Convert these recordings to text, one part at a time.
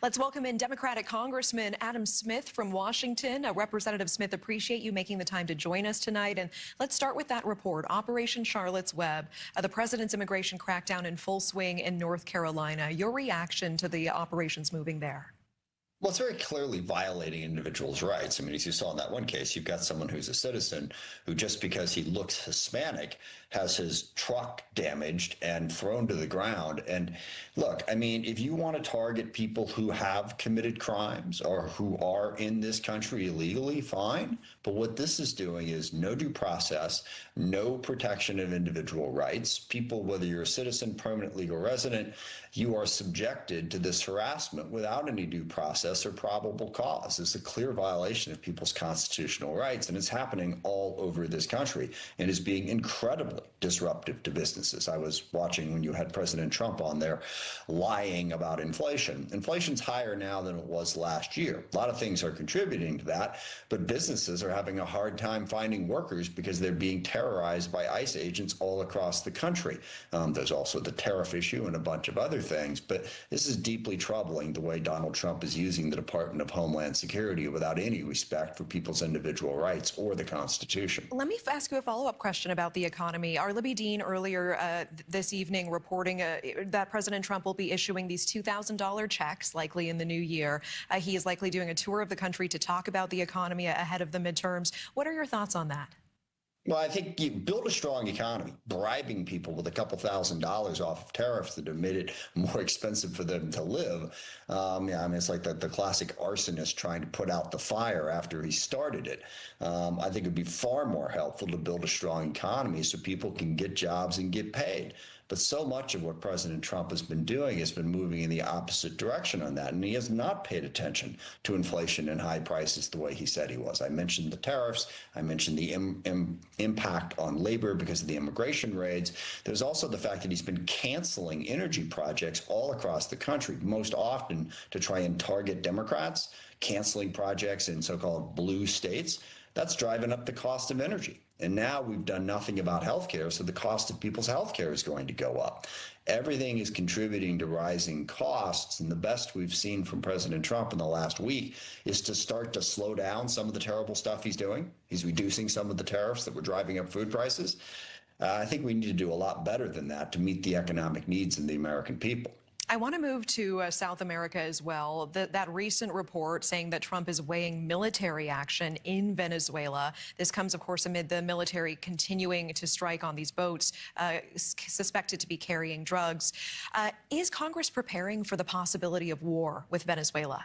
Let's welcome in Democratic Congressman Adam Smith from Washington. Representative Smith, appreciate you making the time to join us tonight. And let's start with that report, Operation Charlotte's Web, the president's immigration crackdown in full swing in North Carolina. Your reaction to the operations moving there? Well, it's very clearly violating individuals' rights. I mean, as you saw in that one case, you've got someone who's a citizen who, just because he looks Hispanic, has his truck damaged and thrown to the ground. And look, I mean, if you want to target people who have committed crimes or who are in this country illegally, fine. But what this is doing is no due process, no protection of individual rights. People, whether you're a citizen, permanent legal resident, you are subjected to this harassment without any due process or probable cause. It's a clear violation of people's constitutional rights, and it's happening all over this country and is being incredibly disruptive to businesses. I was watching when you had President Trump on there lying about inflation. Inflation's higher now than it was last year. A lot of things are contributing to that, but businesses are having a hard time finding workers because they're being terrorized by ICE agents all across the country. There's also the tariff issue and a bunch of other things, but this is deeply troubling, the way Donald Trump is using the Department of Homeland Security without any respect for people's individual rights or the Constitution. Let me ask you a follow-up question about the economy. Our Libby Dean earlier this evening reporting that President Trump will be issuing these $2,000 checks likely in the new year. He is likely doing a tour of the country to talk about the economy ahead of the midterms. What are your thoughts on that? Well, I think you build a strong economy, bribing people with a couple $1,000s off of tariffs that have made it more expensive for them to live. Yeah, I mean, it's like the classic arsonist trying to put out the fire after he started it. I think it'd be far more helpful to build a strong economy so people can get jobs and get paid. But so much of what President Trump has been doing has been moving in the opposite direction on that. And he has not paid attention to inflation and high prices the way he said he was. I mentioned the tariffs. I mentioned the impact on labor because of the immigration raids. There's also the fact that he's been canceling energy projects all across the country, most often to try and target Democrats, canceling projects in so-called blue states. That's driving up the cost of energy. And now we've done nothing about health care, so the cost of people's health care is going to go up. Everything is contributing to rising costs, and the best we've seen from President Trump in the last week is to start to slow down some of the terrible stuff he's doing. He's reducing some of the tariffs that were driving up food prices. I think we need to do a lot better than that to meet the economic needs of the American people. I want to move to South America as well. That recent report saying that Trump is weighing military action in Venezuela. This comes, of course, amid the military continuing to strike on these boats suspected to be carrying drugs. Is Congress preparing for the possibility of war with Venezuela?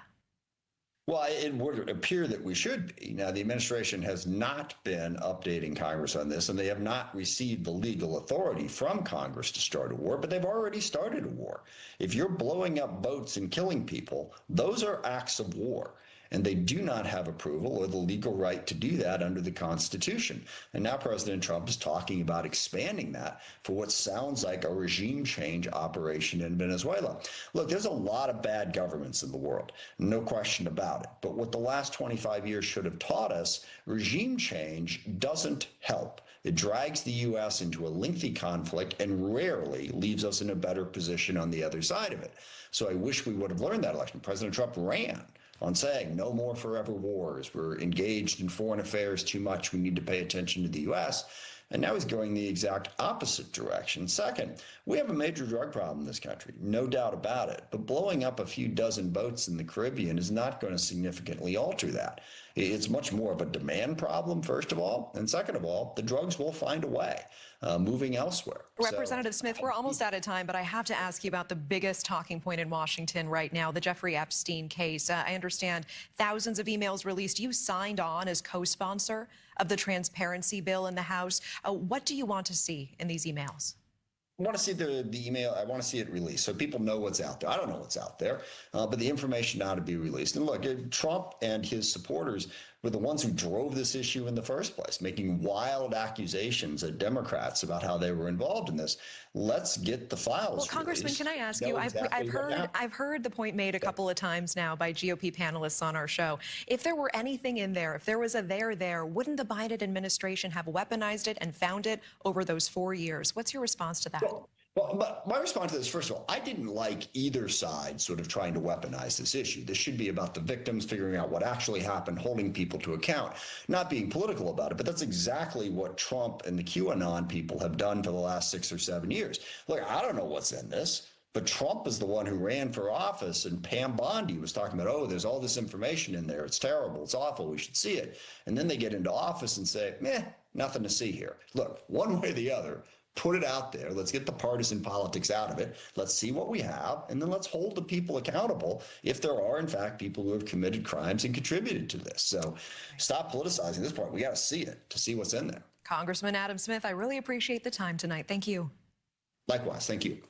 Well, it would appear that we should be. Now, the administration has not been updating Congress on this, and they have not received the legal authority from Congress to start a war, but they've already started a war. If you're blowing up boats and killing people, those are acts of war. And they do not have approval or the legal right to do that under the Constitution. And now President Trump is talking about expanding that for what sounds like a regime change operation in Venezuela. Look, there's a lot of bad governments in the world, no question about it. But what the last 25 years should have taught us, regime change doesn't help. It drags the U.S. into a lengthy conflict and rarely leaves us in a better position on the other side of it. So I wish we would have learned that election. President Trump ran on saying no more forever wars. We're engaged in foreign affairs too much. We need to pay attention to the U.S. And now he's going the exact opposite direction. Second, we have a major drug problem in this country, no doubt about it. But blowing up a few dozen boats in the Caribbean is not going to significantly alter that. It's much more of a demand problem, first of all. And second of all, the drugs will find a way, moving elsewhere. Representative Smith, we're almost out of time, but I have to ask you about the biggest talking point in Washington right now, the Jeffrey Epstein case. I understand thousands of emails released. You signed on as co-sponsor of the transparency bill in the House. What do you want to see in these emails? I want to see the email. I want to see it released so people know what's out there. I don't know what's out there, but the information ought to be released. And look, Trump and his supporters were the ones who drove this issue in the first place, making wild accusations at Democrats about how they were involved in this. Let's get the files. Well, Congressman, released. Can I ask you? I've heard the point made a couple of times now by GOP panelists on our show. If there were anything in there, if there was a there, wouldn't the Biden administration have weaponized it and found it over those 4 years? What's your response to that? Well, Well, but my response to this, first of all, I didn't like either side sort of trying to weaponize this issue. This should be about the victims figuring out what actually happened, holding people to account, not being political about it. But that's exactly what Trump and the QAnon people have done for the last 6 or 7 years. Look, I don't know what's in this. But Trump is the one who ran for office, and Pam Bondi was talking about, oh, there's all this information in there. It's terrible. It's awful. We should see it. And then they get into office and say, meh, nothing to see here. Look, one way or the other, put it out there. Let's get the partisan politics out of it. Let's see what we have, and then let's hold the people accountable if there are, in fact, people who have committed crimes and contributed to this. So stop politicizing this part. We got to see it to see what's in there. Congressman Adam Smith, I really appreciate the time tonight. Thank you. Likewise. Thank you.